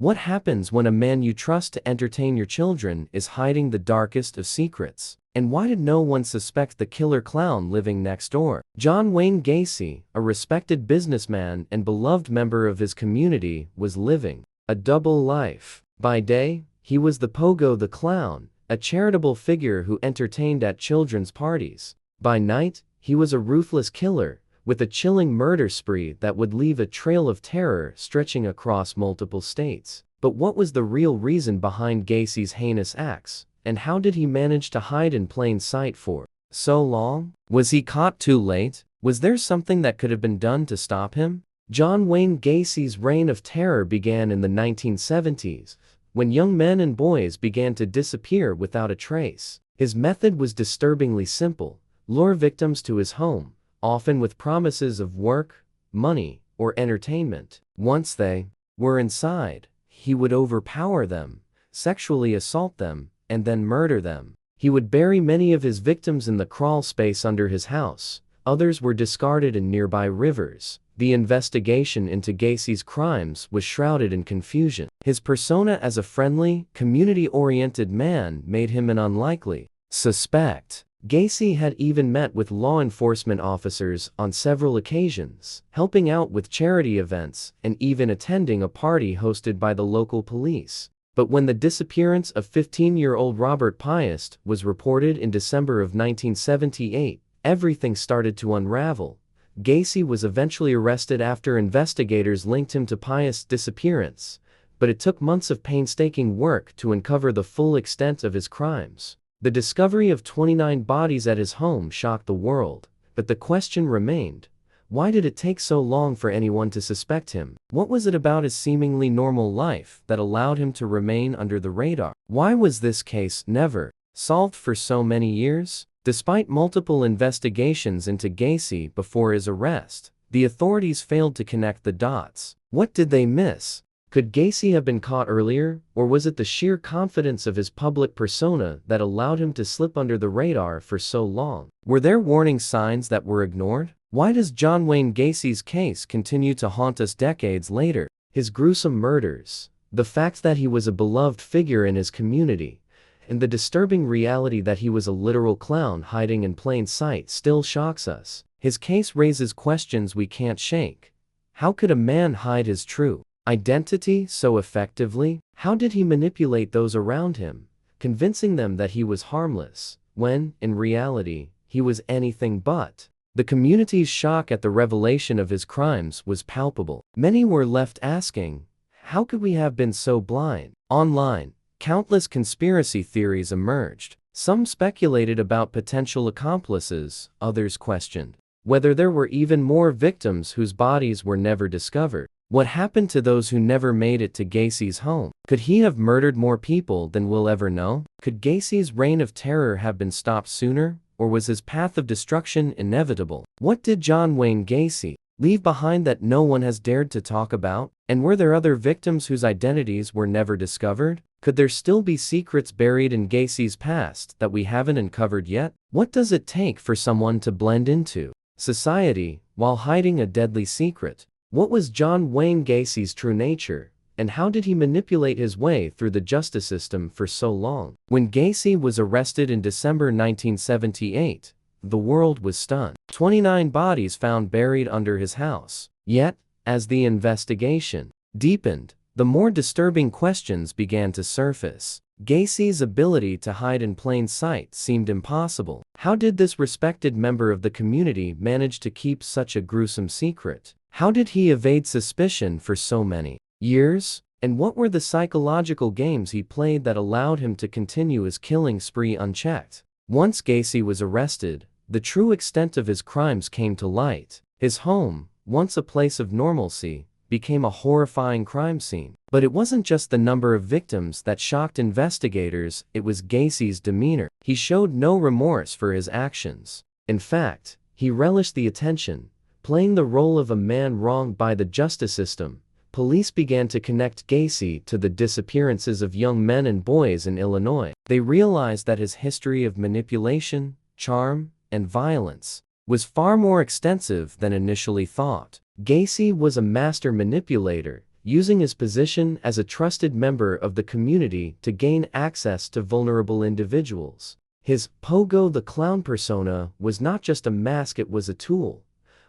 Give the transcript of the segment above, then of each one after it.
What happens when a man you trust to entertain your children is hiding the darkest of secrets? And why did no one suspect the killer clown living next door? John Wayne Gacy, a respected businessman and beloved member of his community, was living a double life. By day, he was the Pogo the Clown, a charitable figure who entertained at children's parties. By night, he was a ruthless killer, with a chilling murder spree that would leave a trail of terror stretching across multiple states. But what was the real reason behind Gacy's heinous acts, and how did he manage to hide in plain sight for so long? Was he caught too late? Was there something that could have been done to stop him? John Wayne Gacy's reign of terror began in the 1970s, when young men and boys began to disappear without a trace. His method was disturbingly simple: lure victims to his home, often with promises of work, money, or entertainment. Once they were inside, he would overpower them, sexually assault them, and then murder them. He would bury many of his victims in the crawl space under his house. Others were discarded in nearby rivers. The investigation into Gacy's crimes was shrouded in confusion. His persona as a friendly, community-oriented man made him an unlikely suspect. Gacy had even met with law enforcement officers on several occasions, helping out with charity events and even attending a party hosted by the local police. But when the disappearance of 15-year-old Robert Piest was reported in December of 1978, everything started to unravel. Gacy was eventually arrested after investigators linked him to Piest's disappearance, but it took months of painstaking work to uncover the full extent of his crimes. The discovery of 29 bodies at his home shocked the world, but the question remained: why did it take so long for anyone to suspect him? What was it about his seemingly normal life that allowed him to remain under the radar? Why was this case never solved for so many years? Despite multiple investigations into Gacy before his arrest, the authorities failed to connect the dots. What did they miss? Could Gacy have been caught earlier, or was it the sheer confidence of his public persona that allowed him to slip under the radar for so long? Were there warning signs that were ignored? Why does John Wayne Gacy's case continue to haunt us decades later? His gruesome murders, the fact that he was a beloved figure in his community, and the disturbing reality that he was a literal clown hiding in plain sight still shocks us. His case raises questions we can't shake. How could a man hide his true identity so effectively? How did he manipulate those around him, convincing them that he was harmless, when, in reality, he was anything but? The community's shock at the revelation of his crimes was palpable. Many were left asking, how could we have been so blind? Online, countless conspiracy theories emerged. Some speculated about potential accomplices, others questioned whether there were even more victims whose bodies were never discovered. What happened to those who never made it to Gacy's home? Could he have murdered more people than we'll ever know? Could Gacy's reign of terror have been stopped sooner, or was his path of destruction inevitable? What did John Wayne Gacy leave behind that no one has dared to talk about? And were there other victims whose identities were never discovered? Could there still be secrets buried in Gacy's past that we haven't uncovered yet? What does it take for someone to blend into society while hiding a deadly secret? What was John Wayne Gacy's true nature, and how did he manipulate his way through the justice system for so long? When Gacy was arrested in December 1978, the world was stunned. 29 bodies found buried under his house. Yet, as the investigation deepened, the more disturbing questions began to surface. Gacy's ability to hide in plain sight seemed impossible. How did this respected member of the community manage to keep such a gruesome secret? How did he evade suspicion for so many years? And what were the psychological games he played that allowed him to continue his killing spree unchecked? Once Gacy was arrested, the true extent of his crimes came to light. His home, once a place of normalcy, became a horrifying crime scene. But it wasn't just the number of victims that shocked investigators, it was Gacy's demeanor. He showed no remorse for his actions. In fact, he relished the attention, playing the role of a man wronged by the justice system. Police began to connect Gacy to the disappearances of young men and boys in Illinois. They realized that his history of manipulation, charm, and violence was far more extensive than initially thought. Gacy was a master manipulator, using his position as a trusted member of the community to gain access to vulnerable individuals. His Pogo the Clown persona was not just a mask, it was a tool,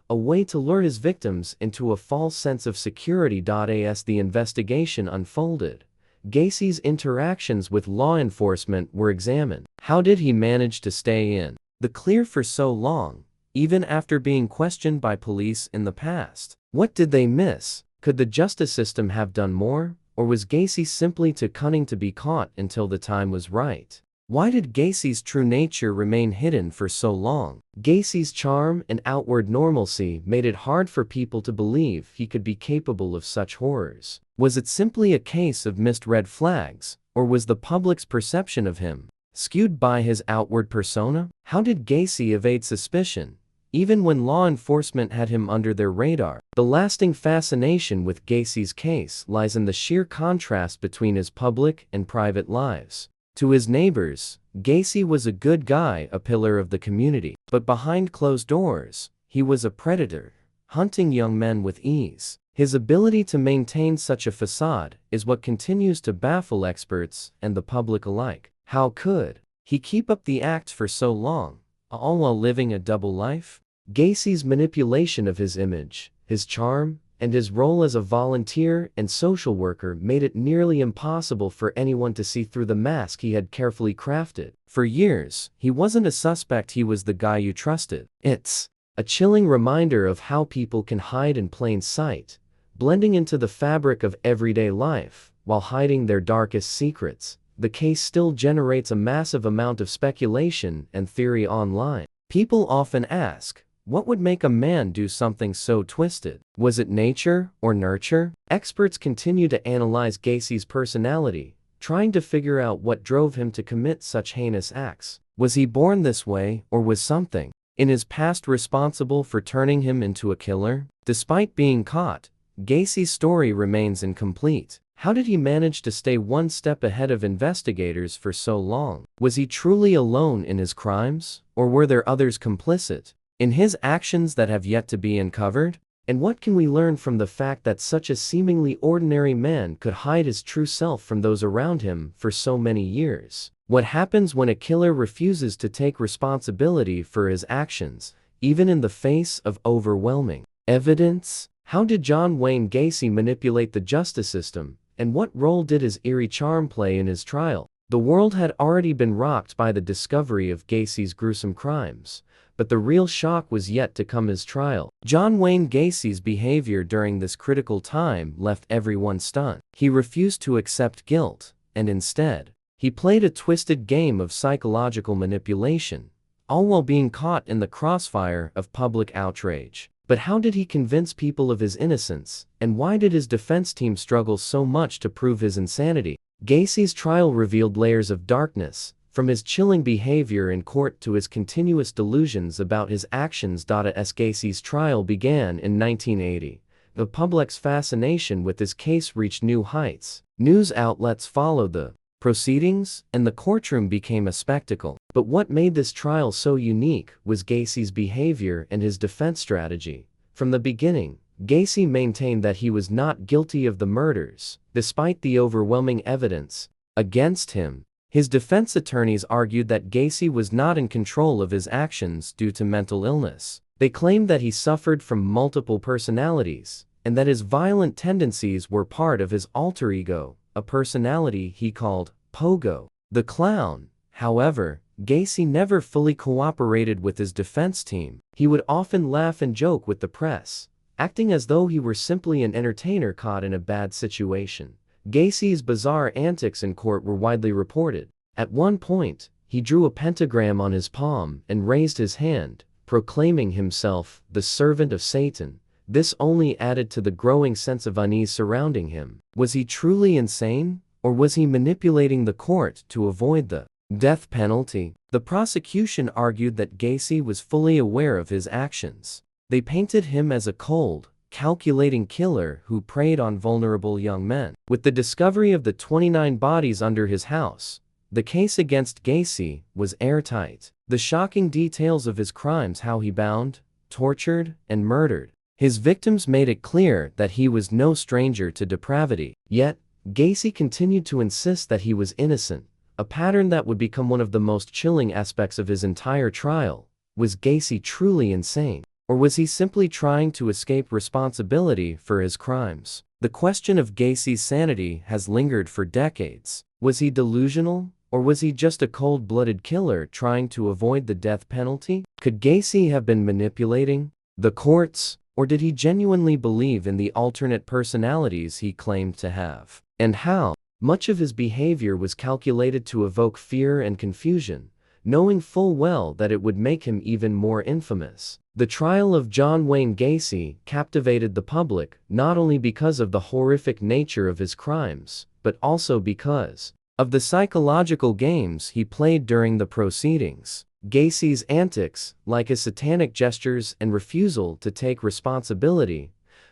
a way to lure his victims into a false sense of security. As the investigation unfolded, Gacy's interactions with law enforcement were examined. How did he manage to stay in the clear for so long, even after being questioned by police in the past? What did they miss? Could the justice system have done more, or was Gacy simply too cunning to be caught until the time was right? Why did Gacy's true nature remain hidden for so long? Gacy's charm and outward normalcy made it hard for people to believe he could be capable of such horrors. Was it simply a case of missed red flags, or was the public's perception of him skewed by his outward persona? How did Gacy evade suspicion, even when law enforcement had him under their radar? The lasting fascination with Gacy's case lies in the sheer contrast between his public and private lives. To his neighbors, Gacy was a good guy, a pillar of the community. But behind closed doors, he was a predator, hunting young men with ease. His ability to maintain such a facade is what continues to baffle experts and the public alike. How could he keep up the act for so long, all while living a double life? Gacy's manipulation of his image, his charm, and his role as a volunteer and social worker made it nearly impossible for anyone to see through the mask he had carefully crafted. For years, he wasn't a suspect, he was the guy you trusted. It's a chilling reminder of how people can hide in plain sight, blending into the fabric of everyday life while hiding their darkest secrets. The case still generates a massive amount of speculation and theory online. People often ask, what would make a man do something so twisted? Was it nature or nurture? Experts continue to analyze Gacy's personality, trying to figure out what drove him to commit such heinous acts. Was he born this way, or was something in his past responsible for turning him into a killer? Despite being caught, Gacy's story remains incomplete. How did he manage to stay one step ahead of investigators for so long? Was he truly alone in his crimes, or were there others complicit in his actions that have yet to be uncovered? And what can we learn from the fact that such a seemingly ordinary man could hide his true self from those around him for so many years? What happens when a killer refuses to take responsibility for his actions, even in the face of overwhelming evidence? How did John Wayne Gacy manipulate the justice system, and what role did his eerie charm play in his trial? The world had already been rocked by the discovery of Gacy's gruesome crimes, but the real shock was yet to come: his trial. John Wayne Gacy's behavior during this critical time left everyone stunned. He refused to accept guilt, and instead, he played a twisted game of psychological manipulation, all while being caught in the crossfire of public outrage. But how did he convince people of his innocence, and why did his defense team struggle so much to prove his insanity? Gacy's trial revealed layers of darkness, from his chilling behavior in court to his continuous delusions about his actions. As Gacy's trial began in 1980, the public's fascination with his case reached new heights. News outlets followed the proceedings, and the courtroom became a spectacle. But what made this trial so unique was Gacy's behavior and his defense strategy. From the beginning, Gacy maintained that he was not guilty of the murders, despite the overwhelming evidence against him. His defense attorneys argued that Gacy was not in control of his actions due to mental illness. They claimed that he suffered from multiple personalities, and that his violent tendencies were part of his alter ego, a personality he called Pogo the Clown. However, Gacy never fully cooperated with his defense team. He would often laugh and joke with the press, acting as though he were simply an entertainer caught in a bad situation. Gacy's bizarre antics in court were widely reported. At one point, he drew a pentagram on his palm and raised his hand, proclaiming himself the servant of Satan. This only added to the growing sense of unease surrounding him. Was he truly insane, or was he manipulating the court to avoid the death penalty? The prosecution argued that Gacy was fully aware of his actions. They painted him as a cold, calculating killer who preyed on vulnerable young men. With the discovery of the 29 bodies under his house, the case against Gacy was airtight. The shocking details of his crimes, how he bound, tortured, and murdered His victims made it clear that he was no stranger to depravity. Yet, Gacy continued to insist that he was innocent, a pattern that would become one of the most chilling aspects of his entire trial. Was Gacy truly insane? Or was he simply trying to escape responsibility for his crimes? The question of Gacy's sanity has lingered for decades. Was he delusional? Or was he just a cold-blooded killer trying to avoid the death penalty? Could Gacy have been manipulating the courts? Or did he genuinely believe in the alternate personalities he claimed to have? And how much of his behavior was calculated to evoke fear and confusion, knowing full well that it would make him even more infamous? The trial of John Wayne Gacy captivated the public not only because of the horrific nature of his crimes, but also because of the psychological games he played during the proceedings. Gacy's antics, like his satanic gestures and refusal to take responsibility,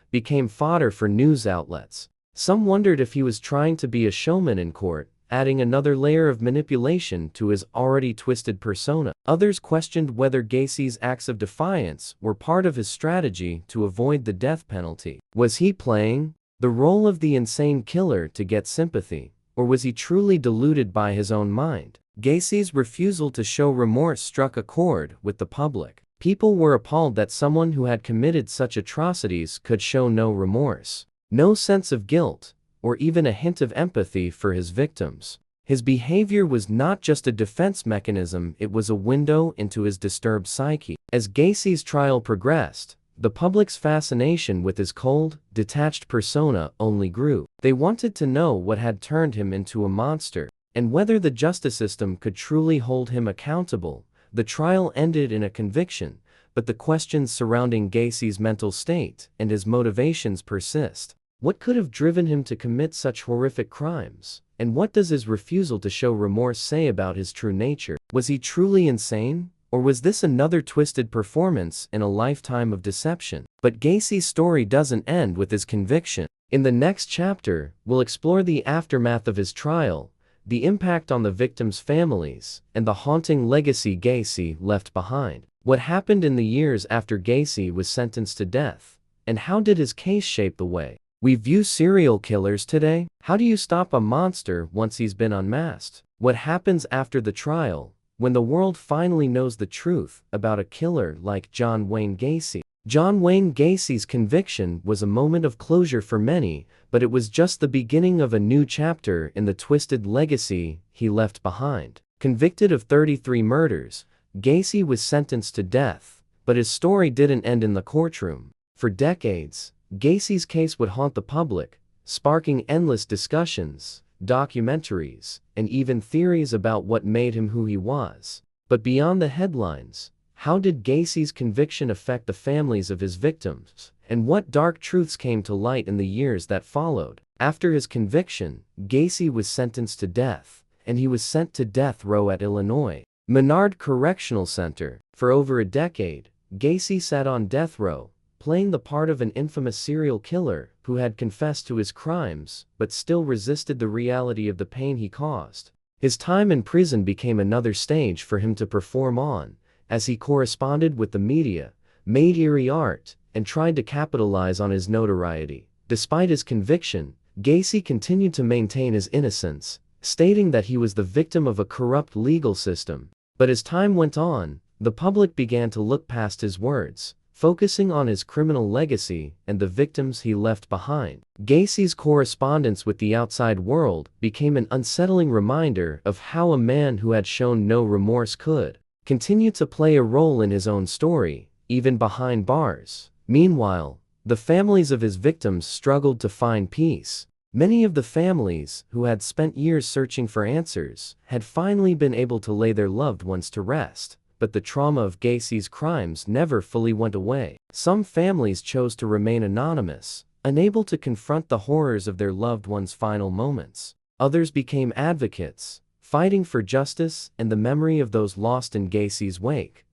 became fodder for news outlets. Some wondered if he was trying to be a showman in court, adding another layer of manipulation to his already twisted persona. Others questioned whether Gacy's acts of defiance were part of his strategy to avoid the death penalty. Was he playing the role of the insane killer to get sympathy? Or was he truly deluded by his own mind? Gacy's refusal to show remorse struck a chord with the public. People were appalled that someone who had committed such atrocities could show no remorse, no sense of guilt, or even a hint of empathy for his victims. His behavior was not just a defense mechanism, it was a window into his disturbed psyche. As Gacy's trial progressed, the public's fascination with his cold, detached persona only grew. They wanted to know what had turned him into a monster, and whether the justice system could truly hold him accountable. The trial ended in a conviction, but the questions surrounding Gacy's mental state and his motivations persist. What could have driven him to commit such horrific crimes? And what does his refusal to show remorse say about his true nature? Was he truly insane? Or was this another twisted performance in a lifetime of deception? But Gacy's story doesn't end with his conviction. In the next chapter, we'll explore the aftermath of his trial, the impact on the victims' families, and the haunting legacy Gacy left behind. What happened in the years after Gacy was sentenced to death? And how did his case shape the way we view serial killers today? How do you stop a monster once he's been unmasked? What happens after the trial, when the world finally knows the truth about a killer like John Wayne Gacy? John Wayne Gacy's conviction was a moment of closure for many, but it was just the beginning of a new chapter in the twisted legacy he left behind. Convicted of 33 murders, Gacy was sentenced to death, but his story didn't end in the courtroom. For decades, Gacy's case would haunt the public, sparking endless discussions, documentaries, and even theories about what made him who he was. But beyond the headlines, how did Gacy's conviction affect the families of his victims? And what dark truths came to light in the years that followed? After his conviction, Gacy was sentenced to death, and he was sent to death row at Illinois Menard Correctional Center. For over a decade, Gacy sat on death row, playing the part of an infamous serial killer who had confessed to his crimes but still resisted the reality of the pain he caused. His time in prison became another stage for him to perform on, as he corresponded with the media, made eerie art, and tried to capitalize on his notoriety. Despite his conviction, Gacy continued to maintain his innocence, stating that he was the victim of a corrupt legal system. But as time went on, the public began to look past his words, focusing on his criminal legacy and the victims he left behind. Gacy's correspondence with the outside world became an unsettling reminder of how a man who had shown no remorse could continue to play a role in his own story, even behind bars. Meanwhile, the families of his victims struggled to find peace. Many of the families, who had spent years searching for answers, had finally been able to lay their loved ones to rest. But the trauma of Gacy's crimes never fully went away. Some families chose to remain anonymous, unable to confront the horrors of their loved ones' final moments. Others became advocates, fighting for justice and the memory of those lost in Gacy's wake.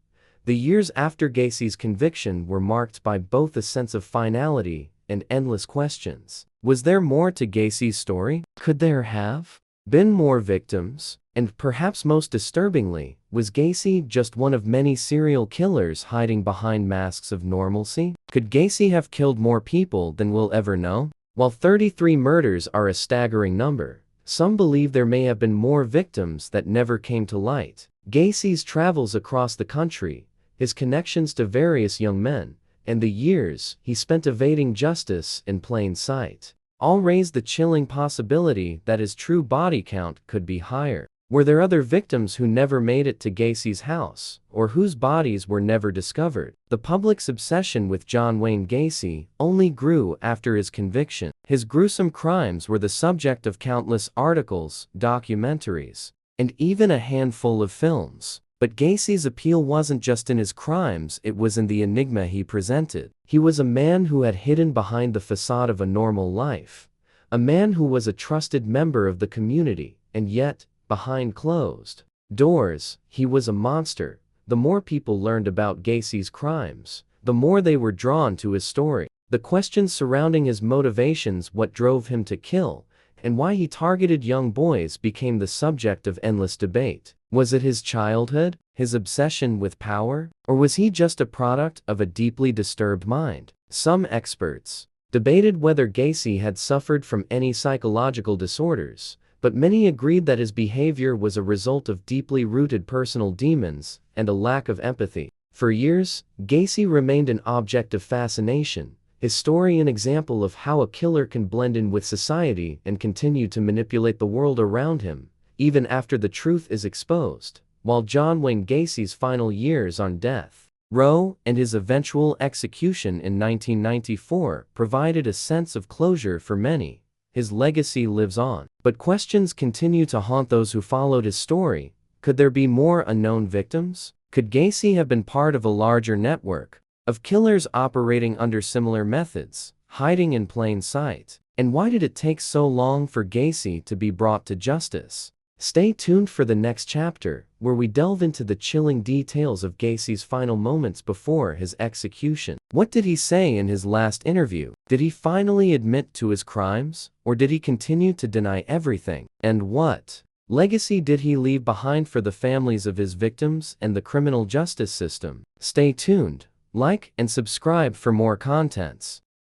The years after Gacy's conviction were marked by both a sense of finality and endless questions. Was there more to Gacy's story? Could there have been more victims? And perhaps most disturbingly, was Gacy just one of many serial killers hiding behind masks of normalcy? Could Gacy have killed more people than we'll ever know? While 33 murders are a staggering number, some believe there may have been more victims that never came to light. Gacy's travels across the country, his connections to various young men, and the years he spent evading justice in plain sight, all raise the chilling possibility that his true body count could be higher. Were there other victims who never made it to Gacy's house, or whose bodies were never discovered? The public's obsession with John Wayne Gacy only grew after his conviction. His gruesome crimes were the subject of countless articles, documentaries, and even a handful of films. But Gacy's appeal wasn't just in his crimes, it was in the enigma he presented. He was a man who had hidden behind the facade of a normal life, a man who was a trusted member of the community, and yet, behind closed doors, he was a monster. The more people learned about Gacy's crimes, the more they were drawn to his story. The questions surrounding his motivations, what drove him to kill, and why he targeted young boys became the subject of endless debate. Was it his childhood, his obsession with power, or was he just a product of a deeply disturbed mind? Some experts debated whether Gacy had suffered from any psychological disorders, but many agreed that his behavior was a result of deeply rooted personal demons and a lack of empathy. For years, Gacy remained an object of fascination, his story an example of how a killer can blend in with society and continue to manipulate the world around him, even after the truth is exposed. While John Wayne Gacy's final years on death row and his eventual execution in 1994 provided a sense of closure for many, his legacy lives on. But questions continue to haunt those who followed his story. Could there be more unknown victims? Could Gacy have been part of a larger network of killers operating under similar methods, hiding in plain sight? And why did it take so long for Gacy to be brought to justice? Stay tuned for the next chapter, where we delve into the chilling details of Gacy's final moments before his execution. What did he say in his last interview? Did he finally admit to his crimes, or did he continue to deny everything? And what legacy did he leave behind for the families of his victims and the criminal justice system? Stay tuned, like and subscribe for more contents.